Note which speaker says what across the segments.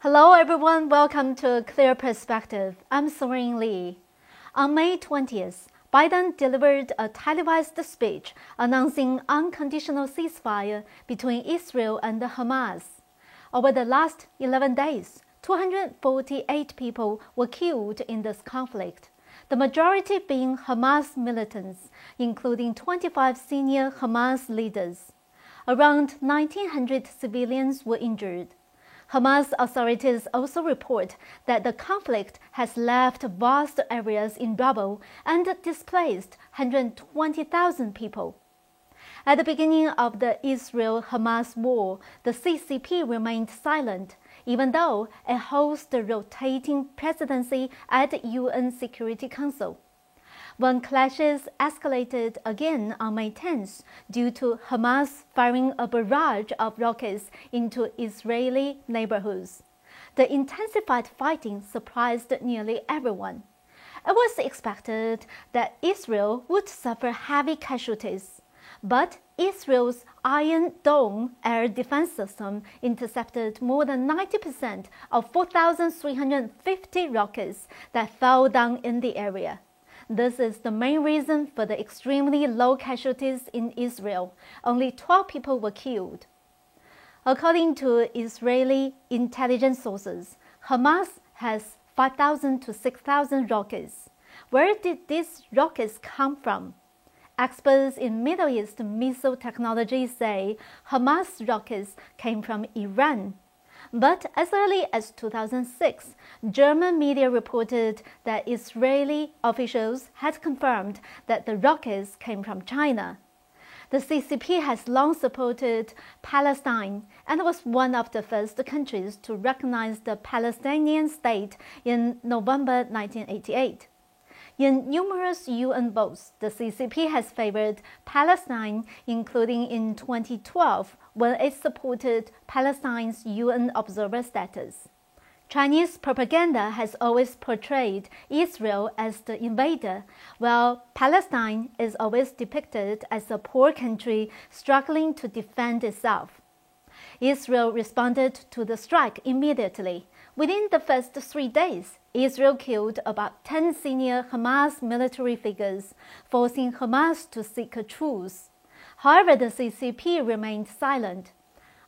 Speaker 1: Hello everyone, welcome to Clear Perspective. I'm Soren Lee. On May 20th, Biden delivered a televised speech announcing unconditional ceasefire between Israel and Hamas. Over the last 11 days, 248 people were killed in this conflict, the majority being Hamas militants, including 25 senior Hamas leaders. Around 1,900 civilians were injured. Hamas authorities also report that the conflict has left vast areas in rubble and displaced 120,000 people. At the beginning of the Israel-Hamas war, the CCP remained silent, even though it holds the rotating presidency at the UN Security Council. When clashes escalated again on May 10th due to Hamas firing a barrage of rockets into Israeli neighborhoods, the intensified fighting surprised nearly everyone. It was expected that Israel would suffer heavy casualties, but Israel's Iron Dome air defense system intercepted more than 90% of 4,350 rockets that fell down in the area. This is the main reason for the extremely low casualties in Israel. Only 12 people were killed. According to Israeli intelligence sources, Hamas has 5,000 to 6,000 rockets. Where did these rockets come from? Experts in Middle East missile technology say Hamas rockets came from Iran. But as early as 2006, German media reported that Israeli officials had confirmed that the rockets came from China. The CCP has long supported Palestine and was one of the first countries to recognize the Palestinian state in November 1988. In numerous UN votes, the CCP has favored Palestine, including in 2012 when it supported Palestine's UN observer status. Chinese propaganda has always portrayed Israel as the invader, while Palestine is always depicted as a poor country struggling to defend itself. Israel responded to the strike immediately. Within the first 3 days, Israel killed about 10 senior Hamas military figures, forcing Hamas to seek a truce. However, the CCP remained silent.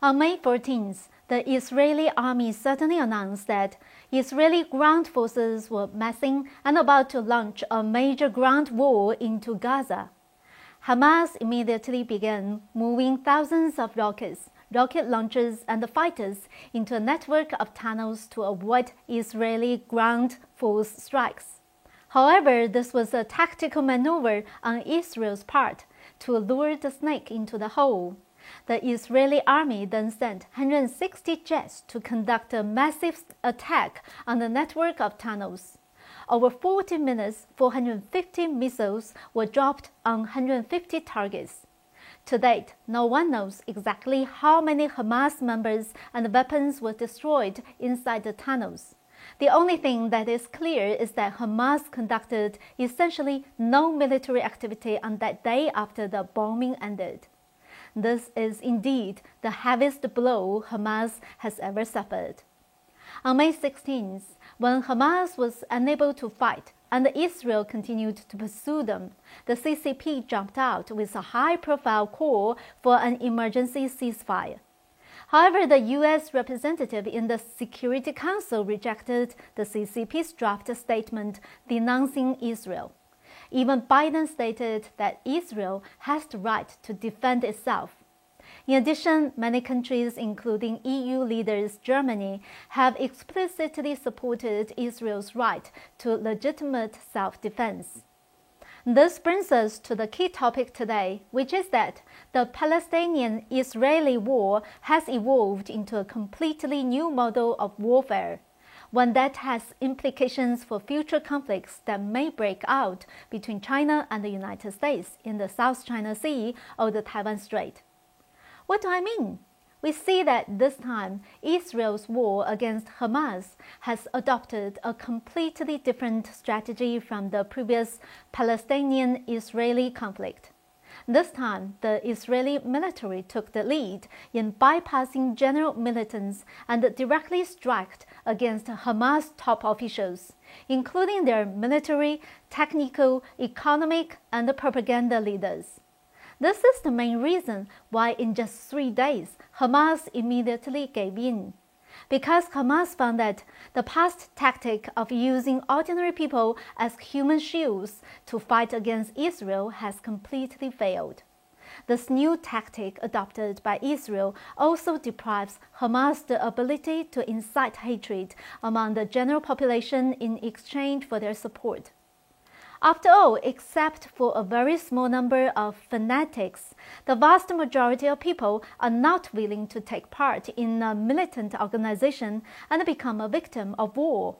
Speaker 1: On May 14th, the Israeli army suddenly announced that Israeli ground forces were massing and about to launch a major ground war into Gaza. Hamas immediately began moving thousands of rockets, rocket launchers and fighters into a network of tunnels to avoid Israeli ground force strikes. However, this was a tactical maneuver on Israel's part to lure the snake into the hole. The Israeli army then sent 160 jets to conduct a massive attack on the network of tunnels. Over 40 minutes, 450 missiles were dropped on 150 targets. To date, no one knows exactly how many Hamas members and weapons were destroyed inside the tunnels. The only thing that is clear is that Hamas conducted essentially no military activity on that day after the bombing ended. This is indeed the heaviest blow Hamas has ever suffered. On May 16th, when Hamas was unable to fight and Israel continued to pursue them, the CCP jumped out with a high-profile call for an emergency ceasefire. However, the U.S. representative in the Security Council rejected the CCP's draft statement denouncing Israel. Even Biden stated that Israel has the right to defend itself. In addition, many countries, including EU leaders Germany, have explicitly supported Israel's right to legitimate self-defense. This brings us to the key topic today, which is that the Palestinian-Israeli war has evolved into a completely new model of warfare, one that has implications for future conflicts that may break out between China and the United States in the South China Sea or the Taiwan Strait. What do I mean? We see that this time, Israel's war against Hamas has adopted a completely different strategy from the previous Palestinian-Israeli conflict. This time, the Israeli military took the lead in bypassing general militants and directly struck against Hamas top officials, including their military, technical, economic, and propaganda leaders. This is the main reason why in just 3 days, Hamas immediately gave in. Because Hamas found that the past tactic of using ordinary people as human shields to fight against Israel has completely failed. This new tactic adopted by Israel also deprives Hamas the ability to incite hatred among the general population in exchange for their support. After all, except for a very small number of fanatics, the vast majority of people are not willing to take part in a militant organization and become a victim of war.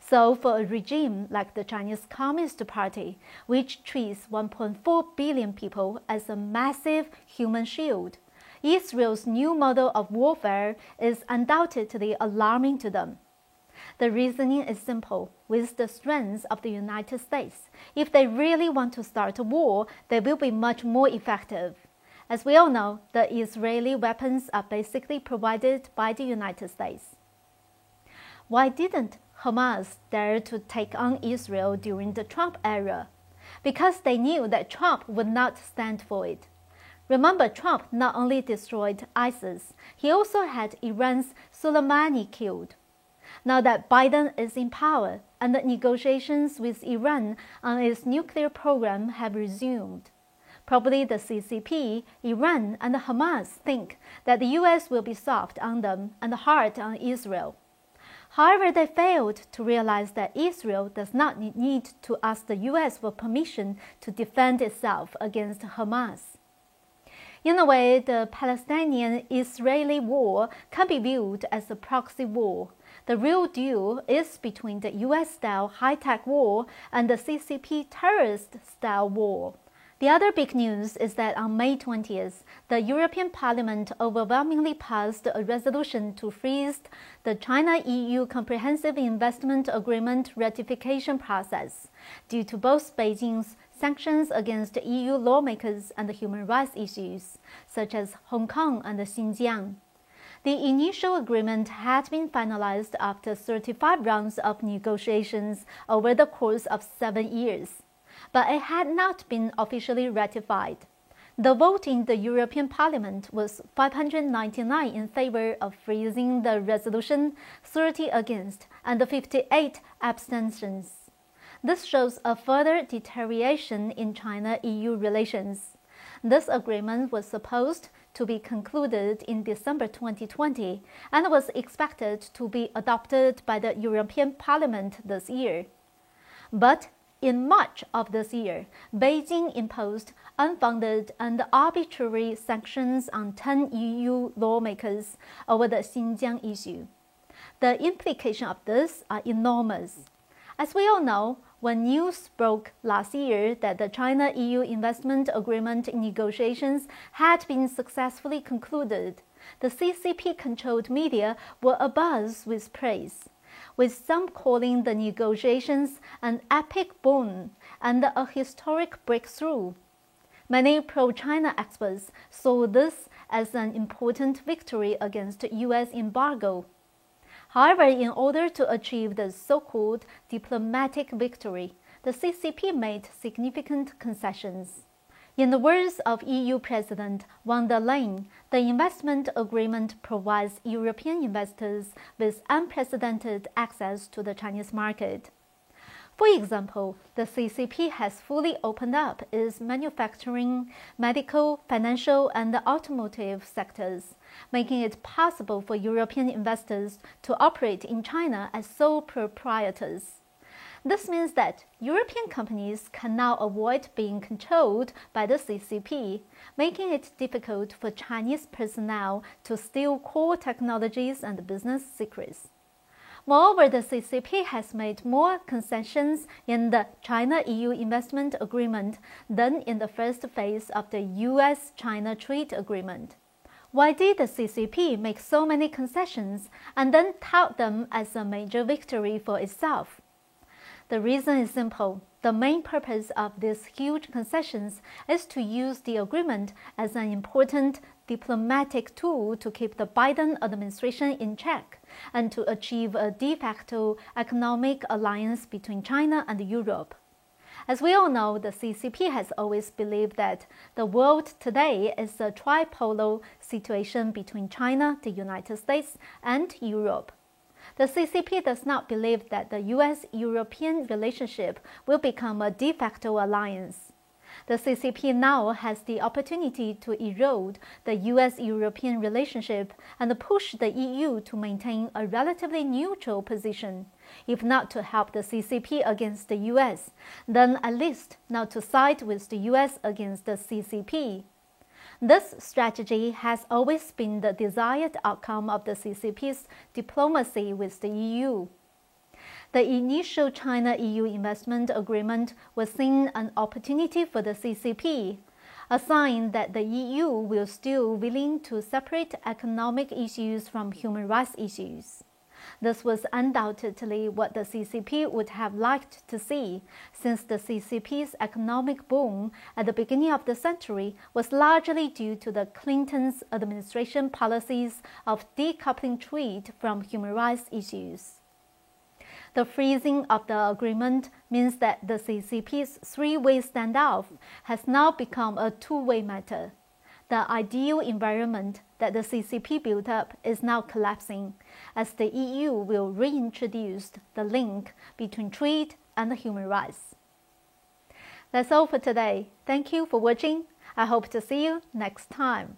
Speaker 1: So for a regime like the Chinese Communist Party, which treats 1.4 billion people as a massive human shield, Israel's new model of warfare is undoubtedly alarming to them. The reasoning is simple. With the strength of the United States, if they really want to start a war, they will be much more effective. As we all know, the Israeli weapons are basically provided by the United States. Why didn't Hamas dare to take on Israel during the Trump era? Because they knew that Trump would not stand for it. Remember, Trump not only destroyed ISIS, he also had Iran's Soleimani killed. Now that Biden is in power and the negotiations with Iran on its nuclear program have resumed, probably the CCP, Iran, and Hamas think that the U.S. will be soft on them and hard on Israel. However, they failed to realize that Israel does not need to ask the U.S. for permission to defend itself against Hamas. In a way, the Palestinian-Israeli war can be viewed as a proxy war. The real deal is between the US-style high-tech war and the CCP terrorist-style war. The other big news is that on May 20th, the European Parliament overwhelmingly passed a resolution to freeze the China-EU Comprehensive Investment Agreement ratification process due to both Beijing's sanctions against EU lawmakers and human rights issues, such as Hong Kong and Xinjiang. The initial agreement had been finalized after 35 rounds of negotiations over the course of 7 years, but it had not been officially ratified. The vote in the European Parliament was 599 in favor of freezing the resolution, 30 against, and 58 abstentions. This shows a further deterioration in China-EU relations. This agreement was supposed to be concluded in December 2020 and was expected to be adopted by the European Parliament this year. But in March of this year, Beijing imposed unfounded and arbitrary sanctions on 10 EU lawmakers over the Xinjiang issue. The implications of this are enormous. As we all know, when news broke last year that the China-EU investment agreement negotiations had been successfully concluded, the CCP-controlled media were abuzz with praise, with some calling the negotiations an epic boon and a historic breakthrough. Many pro-China experts saw this as an important victory against U.S. embargo. However, in order to achieve the so-called diplomatic victory, the CCP made significant concessions. In the words of EU President von der Leyen, the investment agreement provides European investors with unprecedented access to the Chinese market. For example, the CCP has fully opened up its manufacturing, medical, financial, and automotive sectors, making it possible for European investors to operate in China as sole proprietors. This means that European companies can now avoid being controlled by the CCP, making it difficult for Chinese personnel to steal core technologies and business secrets. Moreover, the CCP has made more concessions in the China-EU investment agreement than in the first phase of the US-China trade agreement. Why did the CCP make so many concessions and then tout them as a major victory for itself? The reason is simple. The main purpose of these huge concessions is to use the agreement as an important diplomatic tool to keep the Biden administration in check and to achieve a de facto economic alliance between China and Europe. As we all know, the CCP has always believed that the world today is a tripolar situation between China, the United States, and Europe. The CCP does not believe that the US-European relationship will become a de facto alliance. The CCP now has the opportunity to erode the US-European relationship and push the EU to maintain a relatively neutral position, if not to help the CCP against the US, then at least not to side with the US against the CCP. This strategy has always been the desired outcome of the CCP's diplomacy with the EU. The initial China-EU investment agreement was seen an opportunity for the CCP, a sign that the EU will still willing to separate economic issues from human rights issues. This was undoubtedly what the CCP would have liked to see, since the CCP's economic boom at the beginning of the century was largely due to the Clinton's administration policies of decoupling trade from human rights issues. The freezing of the agreement means that the CCP's three-way standoff has now become a two-way matter. The ideal environment that the CCP built up is now collapsing, as the EU will reintroduce the link between trade and human rights. That's all for today. Thank you for watching. I hope to see you next time.